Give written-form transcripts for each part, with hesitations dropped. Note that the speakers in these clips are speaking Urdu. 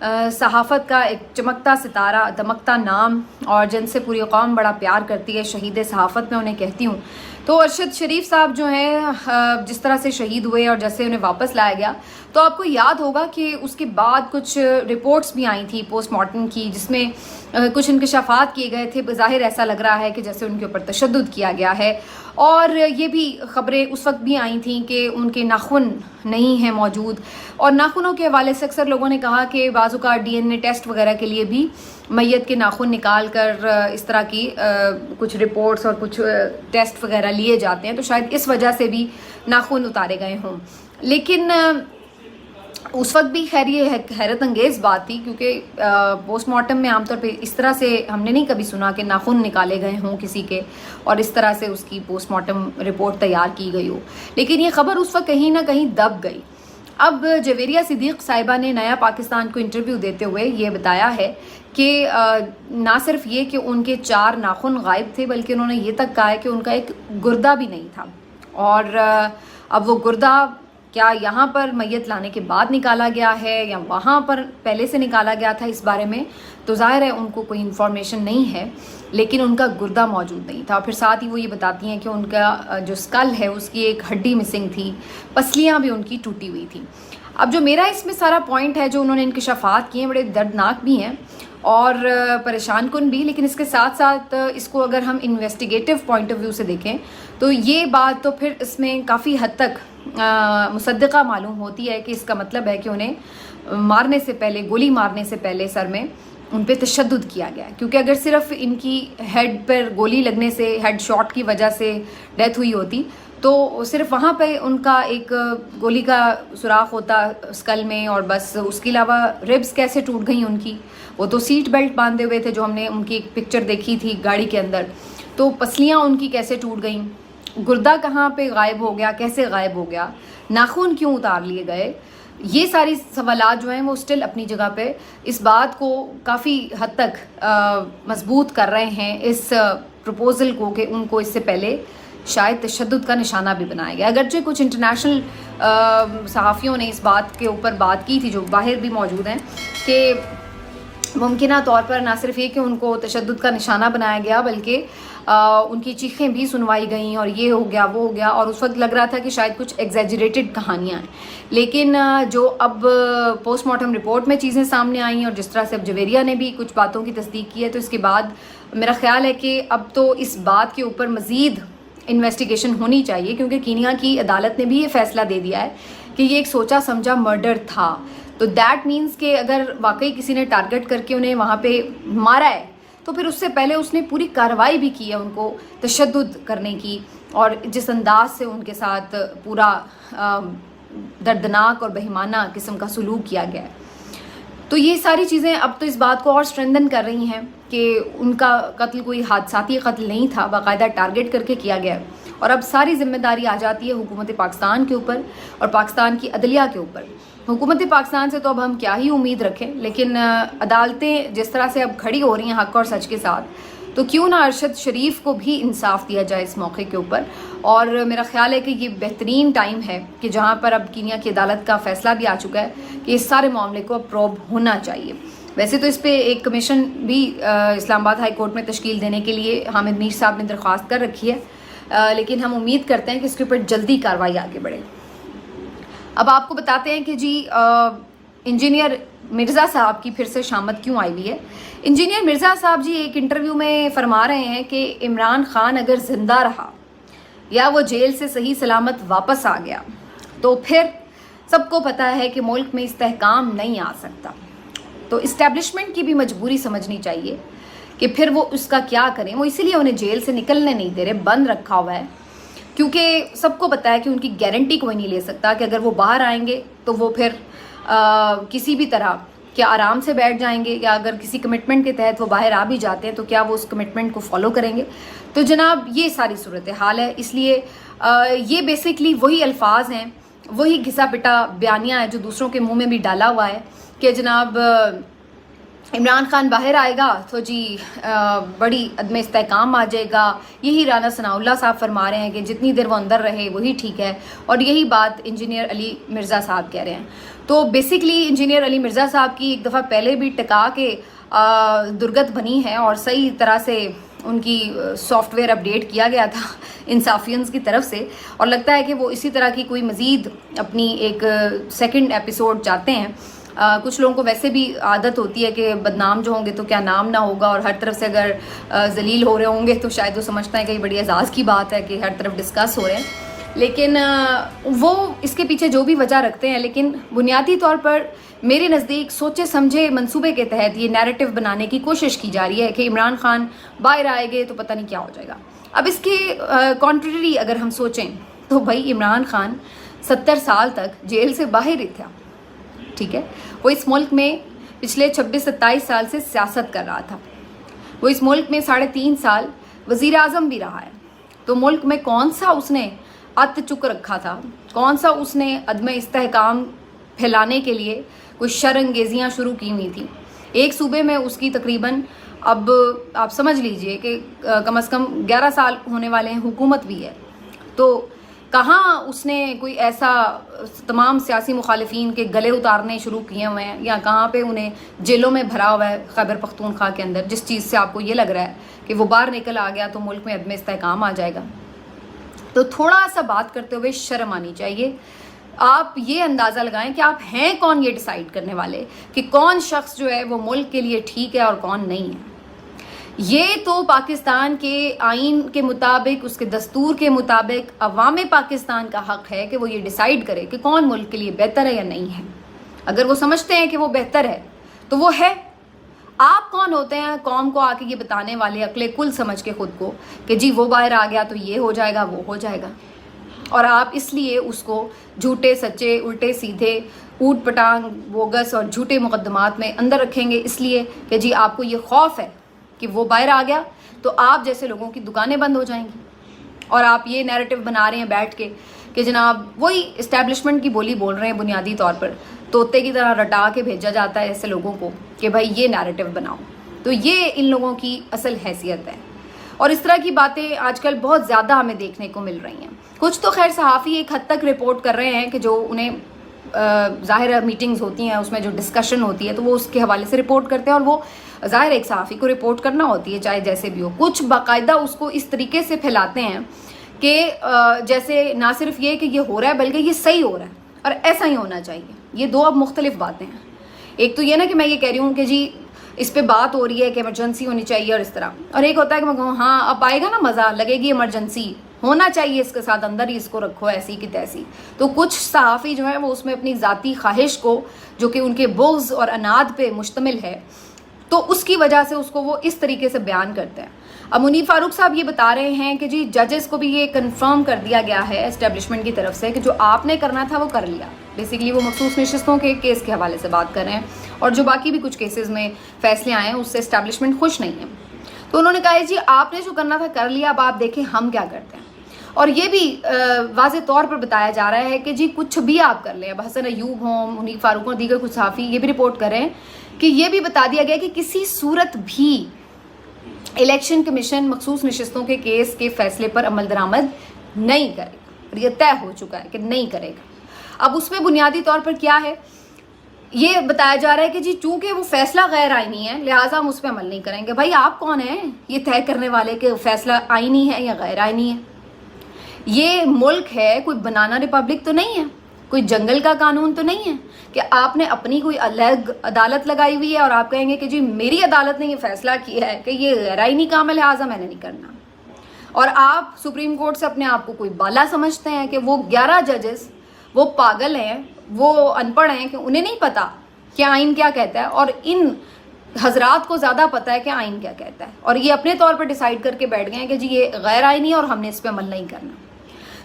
صحافت کا ایک چمکتا ستارہ، دمکتا نام، اور جن سے پوری قوم بڑا پیار کرتی ہے، شہید صحافت میں انہیں کہتی ہوں. تو ارشد شریف صاحب جو ہیں جس طرح سے شہید ہوئے اور جیسے انہیں واپس لایا گیا، تو آپ کو یاد ہوگا کہ اس کے بعد کچھ رپورٹس بھی آئی تھیں پوسٹ مارٹم کی، جس میں کچھ انکشافات کیے گئے تھے. بظاہر ایسا لگ رہا ہے کہ جیسے ان کے اوپر تشدد کیا گیا ہے، اور یہ بھی خبریں اس وقت بھی آئی تھیں کہ ان کے ناخن نہیں ہیں موجود. اور ناخنوں کے حوالے سے اکثر لوگوں نے کہا کہ بعض اوقات DNA ٹیسٹ وغیرہ کے لیے بھی میت کے ناخن نکال کر اس طرح کی کچھ رپورٹس اور کچھ ٹیسٹ وغیرہ لیے جاتے ہیں، تو شاید اس وجہ سے بھی ناخن اتارے گئے ہوں. لیکن اس وقت بھی خیر یہ حیرت انگیز بات تھی، کیونکہ پوسٹ مارٹم میں عام طور پہ اس طرح سے ہم نے نہیں کبھی سنا کہ ناخن نکالے گئے ہوں کسی کے اور اس طرح سے اس کی پوسٹ مارٹم رپورٹ تیار کی گئی ہو. لیکن یہ خبر اس وقت کہیں نہ کہیں دب گئی. اب جویریہ صدیق صاحبہ نے نیا پاکستان کو انٹرویو دیتے ہوئے یہ بتایا ہے کہ نہ صرف یہ کہ ان کے 4 ناخن غائب تھے، بلکہ انہوں نے یہ تک کہا ہے کہ ان کا ایک گردہ بھی نہیں تھا. اور اب وہ گردہ کیا یہاں پر میت لانے کے بعد نکالا گیا ہے یا وہاں پر پہلے سے نکالا گیا تھا، اس بارے میں تو ظاہر ہے ان کو کوئی انفارمیشن نہیں ہے، لیکن ان کا گردہ موجود نہیں تھا. پھر ساتھ ہی وہ یہ بتاتی ہیں کہ ان کا جو اسکل ہے اس کی ایک ہڈی مسنگ تھی، پسلیاں بھی ان کی ٹوٹی ہوئی تھیں. اب جو میرا اس میں سارا پوائنٹ ہے جو انہوں نے انکشافات کیے ہیں، بڑے دردناک بھی ہیں اور پریشان کن بھی، لیکن اس کے ساتھ ساتھ اس کو اگر ہم انویسٹیگیٹو پوائنٹ آف ویو سے دیکھیں تو یہ بات تو پھر اس میں کافی حد تک مصدقہ معلوم ہوتی ہے کہ اس کا مطلب ہے کہ انہیں مارنے سے پہلے، گولی مارنے سے پہلے سر میں ان پہ تشدد کیا گیا ہے. کیونکہ اگر صرف ان کی ہیڈ پر گولی لگنے سے، ہیڈ شاٹ کی وجہ سے ڈیتھ ہوئی ہوتی تو صرف وہاں پہ ان کا ایک گولی کا سوراخ ہوتا اسکل میں، اور بس اس کے علاوہ ربس کیسے ٹوٹ گئیں ان کی، وہ تو سیٹ بیلٹ باندھے ہوئے تھے جو ہم نے ان کی ایک پکچر دیکھی تھی گاڑی کے اندر، تو پسلیاں ان کی کیسے ٹوٹ گئیں، گردہ کہاں پہ غائب ہو گیا، کیسے غائب ہو گیا، ناخن کیوں اتار لیے گئے. یہ ساری سوالات جو ہیں وہ اسٹل اپنی جگہ پہ اس بات کو کافی حد تک مضبوط کر رہے ہیں اس پروپوزل کو کہ ان کو اس سے پہلے شاید تشدد کا نشانہ بھی بنایا گیا. اگرچہ کچھ انٹرنیشنل صحافیوں نے اس بات کے اوپر بات کی تھی جو باہر بھی موجود ہیں کہ ممکنہ طور پر نہ صرف یہ کہ ان کو تشدد کا نشانہ بنایا گیا، بلکہ ان کی چیخیں بھی سنوائی گئیں اور یہ ہو گیا وہ ہو گیا، اور اس وقت لگ رہا تھا کہ شاید کچھ ایگزیجریٹڈ کہانیاں ہیں. لیکن جو اب پوسٹ مارٹم رپورٹ میں چیزیں سامنے آئیں اور جس طرح سے اب جویریہ نے بھی کچھ باتوں کی تصدیق کی ہے، تو اس کے بعد میرا خیال ہے کہ اب تو اس بات کے اوپر مزید انویسٹیگیشن ہونی چاہیے، کیونکہ کینیا کی عدالت نے بھی یہ فیصلہ دے دیا ہے کہ یہ ایک سوچا سمجھا مرڈر تھا. تو دیٹ مینس کہ اگر واقعی کسی نے ٹارگٹ کر کے انہیں وہاں پہ مارا ہے تو پھر اس سے پہلے اس نے پوری کارروائی بھی کی ہے ان کو تشدد کرنے کی، اور جس انداز سے ان کے ساتھ پورا دردناک اور بہیمانہ قسم کا سلوک کیا گیا ہے. تو یہ ساری چیزیں اب تو اس بات کو اور اسٹرینتھن کر رہی ہیں کہ ان کا قتل کوئی حادثاتی قتل نہیں تھا، باقاعدہ ٹارگٹ کر کے کیا گیا. اور اب ساری ذمہ داری آ جاتی ہے حکومت پاکستان کے اوپر اور پاکستان کی عدلیہ کے اوپر. حکومت پاکستان سے تو اب ہم کیا ہی امید رکھیں، لیکن عدالتیں جس طرح سے اب کھڑی ہو رہی ہیں حق اور سچ کے ساتھ، تو کیوں نہ ارشد شریف کو بھی انصاف دیا جائے اس موقع کے اوپر. اور میرا خیال ہے کہ یہ بہترین ٹائم ہے کہ جہاں پر اب کینیا کی عدالت کا فیصلہ بھی آ چکا ہے کہ اس سارے معاملے کو اب پروب ہونا چاہیے. ویسے تو اس پہ ایک کمیشن بھی اسلام آباد ہائی کورٹ میں تشکیل دینے کے لیے حامد میر صاحب نے درخواست کر رکھی ہے، لیکن ہم امید کرتے ہیں کہ اس کے اوپر جلدی کارروائی آگے بڑھے. اب آپ کو بتاتے ہیں کہ جی انجینئر مرزا صاحب کی پھر سے شامت کیوں آئی ہوئی ہے. انجینئر مرزا صاحب جی ایک انٹرویو میں فرما رہے ہیں کہ عمران خان اگر زندہ رہا یا وہ جیل سے صحیح سلامت واپس آ گیا تو پھر سب کو پتہ ہے کہ ملک میں استحکام نہیں آ سکتا. تو اسٹیبلشمنٹ کی بھی مجبوری سمجھنی چاہیے کہ پھر وہ اس کا کیا کریں. وہ اسی لیے انہیں جیل سے نکلنے نہیں دے رہے، بند رکھا ہوا ہے، کیونکہ سب کو پتہ ہے کہ ان کی گارنٹی کوئی نہیں لے سکتا کہ اگر وہ باہر آئیں گے تو وہ پھر کسی بھی طرح کیا آرام سے بیٹھ جائیں گے، یا اگر کسی کمٹمنٹ کے تحت وہ باہر آ بھی جاتے ہیں تو کیا وہ اس کمٹمنٹ کو فالو کریں گے. تو جناب یہ ساری صورتحال ہے. اس لیے یہ بیسکلی وہی الفاظ ہیں، وہی گھسا پٹا بیانیہ ہے جو دوسروں کے منہ میں بھی ڈالا ہوا ہے کہ جناب عمران خان باہر آئے گا تو جی بڑی عدم استحکام آ جائے گا. یہی رانا ثناء اللہ صاحب فرما رہے ہیں کہ جتنی دیر وہ اندر رہے وہی ٹھیک ہے, اور یہی بات انجینئر علی مرزا صاحب کہہ رہے ہیں. تو بیسکلی انجینئر علی مرزا صاحب کی ایک دفعہ پہلے بھی ٹکا کے درگت بنی ہے اور صحیح طرح سے ان کی سافٹ ویئر اپڈیٹ کیا گیا تھا انصافیئنس کی طرف سے, اور لگتا ہے کہ وہ اسی طرح کی کوئی مزید اپنی ایک سیکنڈ ایپیسوڈ چاہتے ہیں. کچھ لوگوں کو ویسے بھی عادت ہوتی ہے کہ بدنام جو ہوں گے تو کیا نام نہ ہوگا, اور ہر طرف سے اگر ذلیل ہو رہے ہوں گے تو شاید وہ سمجھتے ہیں کہ یہ بڑی اعزاز کی بات ہے کہ ہر طرف ڈسکس ہو رہے ہیں. لیکن وہ اس کے پیچھے جو بھی وجہ رکھتے ہیں, لیکن بنیادی طور پر میرے نزدیک سوچے سمجھے منصوبے کے تحت یہ نیریٹو بنانے کی کوشش کی جا رہی ہے کہ عمران خان باہر آئے گے تو پتہ نہیں کیا ہو جائے گا. اب اس کے کانٹریری اگر ہم سوچیں تو بھائی عمران خان 70 سال تک جیل سے باہر ہی تھا, ٹھیک ہے. وہ اس ملک میں پچھلے 26-27 سال سے سیاست کر رہا تھا. وہ اس ملک میں 3.5 سال وزیر اعظم بھی رہا ہے. تو ملک میں کون سا اس نے ات چک رکھا تھا, کون سا اس نے عدم استحکام پھیلانے کے لیے کوئی شر انگیزیاں شروع کی ہوئی تھی. ایک صوبے میں اس کی تقریباً اب آپ سمجھ لیجئے کہ کم از کم 11 سال ہونے والے ہیں, حکومت بھی ہے. تو کہاں اس نے کوئی ایسا تمام سیاسی مخالفین کے گلے اتارنے شروع کیے ہوئے ہیں, یا کہاں پہ انہیں جیلوں میں بھرا ہوا ہے خیبر پختونخوا کے اندر, جس چیز سے آپ کو یہ لگ رہا ہے کہ وہ باہر نکل آ گیا تو ملک میں عدم استحکام آ جائے گا. تو تھوڑا سا بات کرتے ہوئے شرم آنی چاہیے. آپ یہ اندازہ لگائیں کہ آپ ہیں کون یہ ڈیسائیڈ کرنے والے کہ کون شخص جو ہے وہ ملک کے لیے ٹھیک ہے اور کون نہیں ہے. یہ تو پاکستان کے آئین کے مطابق, اس کے دستور کے مطابق عوام پاکستان کا حق ہے کہ وہ یہ ڈیسائیڈ کرے کہ کون ملک کے لیے بہتر ہے یا نہیں ہے. اگر وہ سمجھتے ہیں کہ وہ بہتر ہے تو وہ ہے. آپ کون ہوتے ہیں قوم کو آ کے یہ بتانے والے, عقل کل سمجھ کے خود کو, کہ جی وہ باہر آ گیا تو یہ ہو جائے گا وہ ہو جائے گا, اور آپ اس لیے اس کو جھوٹے سچے الٹے سیدھے اوٹ پٹانگ بوگس اور جھوٹے مقدمات میں اندر رکھیں گے, اس لیے کہ جی آپ کو یہ خوف ہے کہ وہ باہر آ گیا تو آپ جیسے لوگوں کی دکانیں بند ہو جائیں گی. اور آپ یہ نیریٹو بنا رہے ہیں بیٹھ کے کہ جناب وہی اسٹیبلشمنٹ کی بولی بول رہے ہیں بنیادی طور پر, طوطے کی طرح رٹا کے بھیجا جاتا ہے ایسے لوگوں کو کہ بھائی یہ نیریٹو بناؤ. تو یہ ان لوگوں کی اصل حیثیت ہے, اور اس طرح کی باتیں آج کل بہت زیادہ ہمیں دیکھنے کو مل رہی ہیں. کچھ تو خیر صحافی ایک حد تک رپورٹ کر رہے ہیں کہ جو انہیں ظاہر میٹنگز ہوتی ہیں اس میں جو ڈسکشن ہوتی ہے تو وہ اس کے حوالے سے رپورٹ کرتے ہیں, اور وہ ظاہر ایک صحافی کو رپورٹ کرنا ہوتی ہے چاہے جیسے بھی ہو. کچھ باقاعدہ اس کو اس طریقے سے پھیلاتے ہیں کہ جیسے نہ صرف یہ کہ یہ ہو رہا ہے بلکہ یہ صحیح ہو رہا ہے اور ایسا ہی ہونا چاہیے. یہ دو اب مختلف باتیں ہیں. ایک تو یہ نا کہ میں یہ کہہ رہی ہوں کہ جی اس پہ بات ہو رہی ہے کہ ایمرجنسی ہونی چاہیے اور اس طرح, اور ایک ہوتا ہے کہ میں کہوں ہاں اب آئے گا نا مزہ, لگے گی ایمرجنسی ہونا چاہیے اس کے ساتھ, اندر ہی اس کو رکھو ایسی کی تیسی. تو کچھ صحافی جو ہیں وہ اس میں اپنی ذاتی خواہش کو, جو کہ ان کے بغض اور اناد پہ مشتمل ہے, تو اس کی وجہ سے اس کو وہ اس طریقے سے بیان کرتے ہیں. اب منیر فاروق صاحب یہ بتا رہے ہیں کہ جی ججز کو بھی یہ کنفرم کر دیا گیا ہے اسٹیبلشمنٹ کی طرف سے کہ جو آپ نے کرنا تھا وہ کر لیا. بیسیکلی وہ مخصوص نشستوں کے کیس کے حوالے سے بات کر رہے ہیں, اور جو باقی بھی کچھ کیسز میں فیصلے آئے ہیں اس سے اسٹیبلشمنٹ خوش نہیں ہے. تو انہوں نے کہا جی آپ نے جو کرنا تھا کر لیا, اب آپ دیکھیں ہم کیا کرتے ہیں. اور یہ بھی واضح طور پر بتایا جا رہا ہے کہ جی کچھ بھی آپ کر لیں. اب حسن ایوب ہوں, منیر فاروق اور دیگر کچھ صحافی یہ بھی رپورٹ کر رہے ہیں کہ یہ بھی بتا دیا گیا کہ کسی صورت بھی الیکشن کمیشن مخصوص نشستوں کے کیس کے فیصلے پر عمل درآمد نہیں کرے گا, اور یہ طے ہو چکا ہے کہ نہیں کرے گا. اب اس میں بنیادی طور پر کیا ہے, یہ بتایا جا رہا ہے کہ جی چونکہ وہ فیصلہ غیر آئینی ہے لہٰذا ہم اس پہ عمل نہیں کریں گے. بھائی آپ کون ہیں یہ طے کرنے والے کہ فیصلہ آئینی ہے یا غیر آئینی ہے؟ یہ ملک ہے, کوئی بنانا ریپبلک تو نہیں ہے, کوئی جنگل کا قانون تو نہیں ہے کہ آپ نے اپنی کوئی الگ عدالت لگائی ہوئی ہے اور آپ کہیں گے کہ جی میری عدالت نے یہ فیصلہ کیا ہے کہ یہ غیر آئینی کام ہے لہٰذا میں نے نہیں کرنا. اور آپ سپریم کورٹ سے اپنے آپ کو کوئی بالا سمجھتے ہیں کہ وہ 11 ججز وہ پاگل ہیں, وہ ان پڑھ ہیں کہ انہیں نہیں پتا کہ آئین کیا کہتا ہے, اور ان حضرات کو زیادہ پتا ہے کہ آئین کیا کہتا ہے, اور یہ اپنے طور پر ڈیسائیڈ کر کے بیٹھ گئے ہیں کہ جی یہ غیر آئینی ہے اور ہم نے اس پہ عمل نہیں کرنا.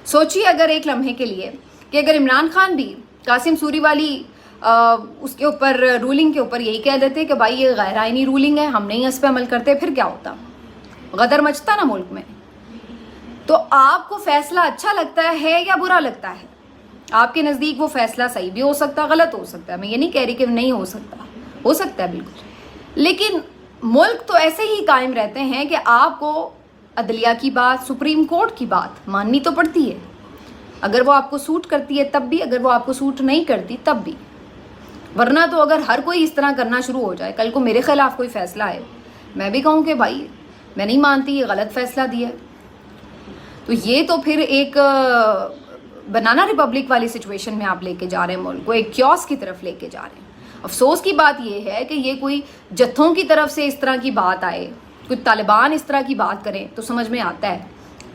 سوچیے اگر ایک لمحے کے لیے کہ اگر عمران خان بھی قاسم سوری والی اس کے اوپر رولنگ کے اوپر یہی کہہ دیتے کہ بھائی یہ غیر آئینی رولنگ ہے ہم نہیں اس پہ عمل کرتے, پھر کیا ہوتا؟ غدر مچتا نا ملک میں. تو آپ کو فیصلہ اچھا لگتا ہے یا برا لگتا ہے؟ آپ کے نزدیک وہ فیصلہ صحیح بھی ہو سکتا ہے غلط ہو سکتا ہے, میں یہ نہیں کہہ رہی کہ نہیں ہو سکتا, ہو سکتا ہے بالکل, لیکن ملک تو ایسے ہی قائم رہتے ہیں کہ آپ کو عدلیہ کی بات، سپریم کورٹ کی بات ماننی تو پڑتی ہے، اگر وہ آپ کو سوٹ کرتی ہے تب بھی، اگر وہ آپ کو سوٹ نہیں کرتی تب بھی. ورنہ تو اگر ہر کوئی اس طرح کرنا شروع ہو جائے، کل کو میرے خلاف کوئی فیصلہ ہے، میں بھی کہوں کہ بھائی میں نہیں مانتی، یہ غلط فیصلہ دیا، تو یہ تو پھر ایک بنانا ریپبلک والی سچویشن میں آپ لے کے جا رہے ہیں ملک کو، ایک کیوس کی طرف لے کے جا رہے ہیں. افسوس کی بات یہ ہے کہ یہ کوئی جتھوں کی طرف سے اس طرح کی بات آئے، کوئی طالبان اس طرح کی بات کریں تو سمجھ میں آتا ہے،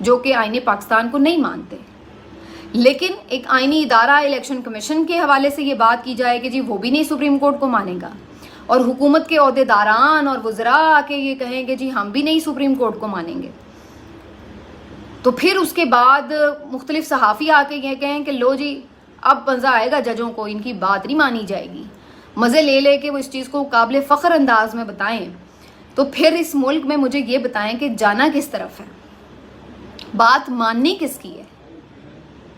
جو کہ آئین پاکستان کو نہیں مانتے. لیکن ایک آئینی ادارہ الیکشن کمیشن کے حوالے سے یہ بات کی جائے کہ جی وہ بھی نہیں سپریم کورٹ کو مانے گا، اور حکومت کے عہدیداران اور وزراء آ کے یہ کہیں کہ جی ہم بھی نہیں سپریم کورٹ کو مانیں گے، تو پھر اس کے بعد مختلف صحافی آ کے یہ کہیں کہ لو جی اب مزہ آئے گا ججوں کو، ان کی بات نہیں مانی جائے گی، مزے لے لے کے وہ اس چیز کو قابل فخر انداز میں بتائیں، تو پھر اس ملک میں مجھے یہ بتائیں کہ جانا کس طرف ہے، بات ماننی کس کی ہے؟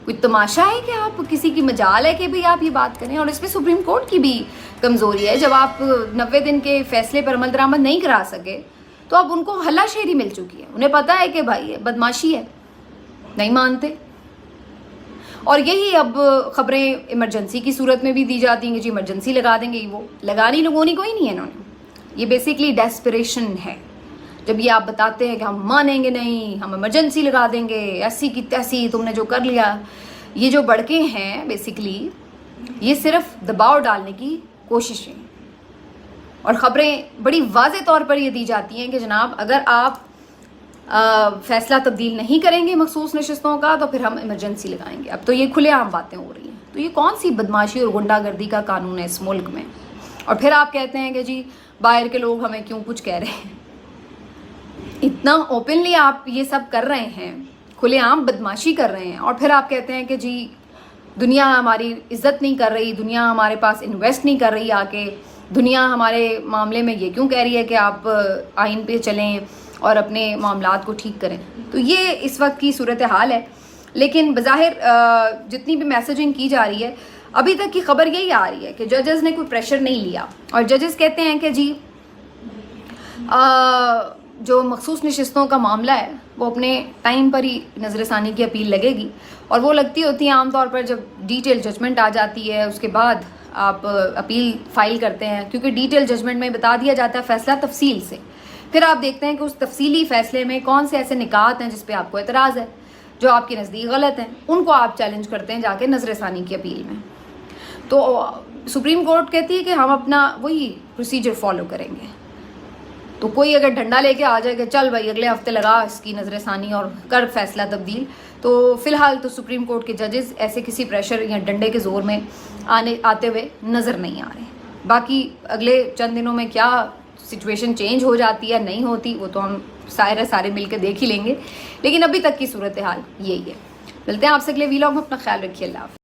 کوئی تماشا ہے کہ آپ کسی کی مجال ہے کہ بھی آپ یہ بات کریں؟ اور اس میں سپریم کورٹ کی بھی کمزوری ہے، جب آپ 90 دن کے فیصلے پر عمل درآمد نہیں کرا سکے تو اب ان کو ہلا شیری مل چکی ہے، انہیں پتہ ہے کہ بھائی بدماشی ہے، نہیں مانتے. اور یہی اب خبریں ایمرجنسی کی صورت میں بھی دی جاتی ہیں کہ جی ایمرجنسی لگا دیں گے، وہ لگانی لگونی کوئی نہیں ہے انہوں نے، یہ بیسیکلی ڈیسپریشن ہے. جب یہ آپ بتاتے ہیں کہ ہم مانیں گے نہیں، ہم ایمرجنسی لگا دیں گے، ایسی کی تیسی تم نے جو کر لیا، یہ جو بڑکے ہیں بیسیکلی یہ صرف دباؤ ڈالنے کی کوششیں. اور خبریں بڑی واضح طور پر یہ دی جاتی ہیں کہ جناب اگر آپ فیصلہ تبدیل نہیں کریں گے مخصوص نشستوں کا تو پھر ہم ایمرجنسی لگائیں گے. اب تو یہ کھلے عام باتیں ہو رہی ہیں، تو یہ کون سی بدماشی اور غنڈہ گردی کا قانون ہے اس ملک میں؟ اور پھر آپ کہتے ہیں کہ جی باہر کے لوگ ہمیں کیوں کچھ کہہ رہے ہیں. اتنا اوپنلی آپ یہ سب کر رہے ہیں، کھلے عام بدماشی کر رہے ہیں، اور پھر آپ کہتے ہیں کہ جی دنیا ہماری عزت نہیں کر رہی، دنیا ہمارے پاس انویسٹ نہیں کر رہی، آ کے دنیا ہمارے معاملے میں یہ کیوں کہہ رہی ہے کہ آپ آئین پہ چلیں اور اپنے معاملات کو ٹھیک کریں. تو یہ اس وقت کی صورتحال ہے. لیکن بظاہر جتنی بھی میسیجنگ کی جا رہی ہے، ابھی تک کی خبر یہی آ رہی ہے کہ ججز نے کوئی پریشر نہیں لیا، اور ججز کہتے ہیں کہ جی جو مخصوص نشستوں کا معاملہ ہے وہ اپنے ٹائم پر ہی نظر ثانی کی اپیل لگے گی، اور وہ لگتی ہوتی ہے عام طور پر جب ڈیٹیل ججمنٹ آ جاتی ہے، اس کے بعد آپ اپیل فائل کرتے ہیں، کیونکہ ڈیٹیل ججمنٹ میں بتا دیا جاتا ہے فیصلہ تفصیل سے. پھر آپ دیکھتے ہیں کہ اس تفصیلی فیصلے میں کون سے ایسے نکات ہیں جس پہ آپ کو اعتراض ہے، جو آپ کے نزدیک غلط ہیں، ان کو آپ چیلنج کرتے ہیں جا کے نظر ثانی کی اپیل میں. تو سپریم کورٹ کہتی ہے کہ ہم اپنا وہی پروسیجر فالو کریں گے. تو کوئی اگر ڈنڈا لے کے آ جائے کہ چل بھائی اگلے ہفتے لگا اس کی نظر ثانی اور کر فیصلہ تبدیل، تو فی الحال تو سپریم کورٹ کے ججز ایسے کسی پریشر یا ڈنڈے کے زور میں آتے ہوئے نظر نہیں آ رہے. باقی اگلے چند دنوں میں کیا سچویشن چینج ہو جاتی ہے نہیں ہوتی وہ تو ہم سارے مل کے دیکھ ہی لیں گے، لیکن ابھی تک کی صورتحال یہی ہے. ملتے ہیں آپ سے اگلے ویلاگ میں، اپنا خیال رکھیے، اللہ حافظ.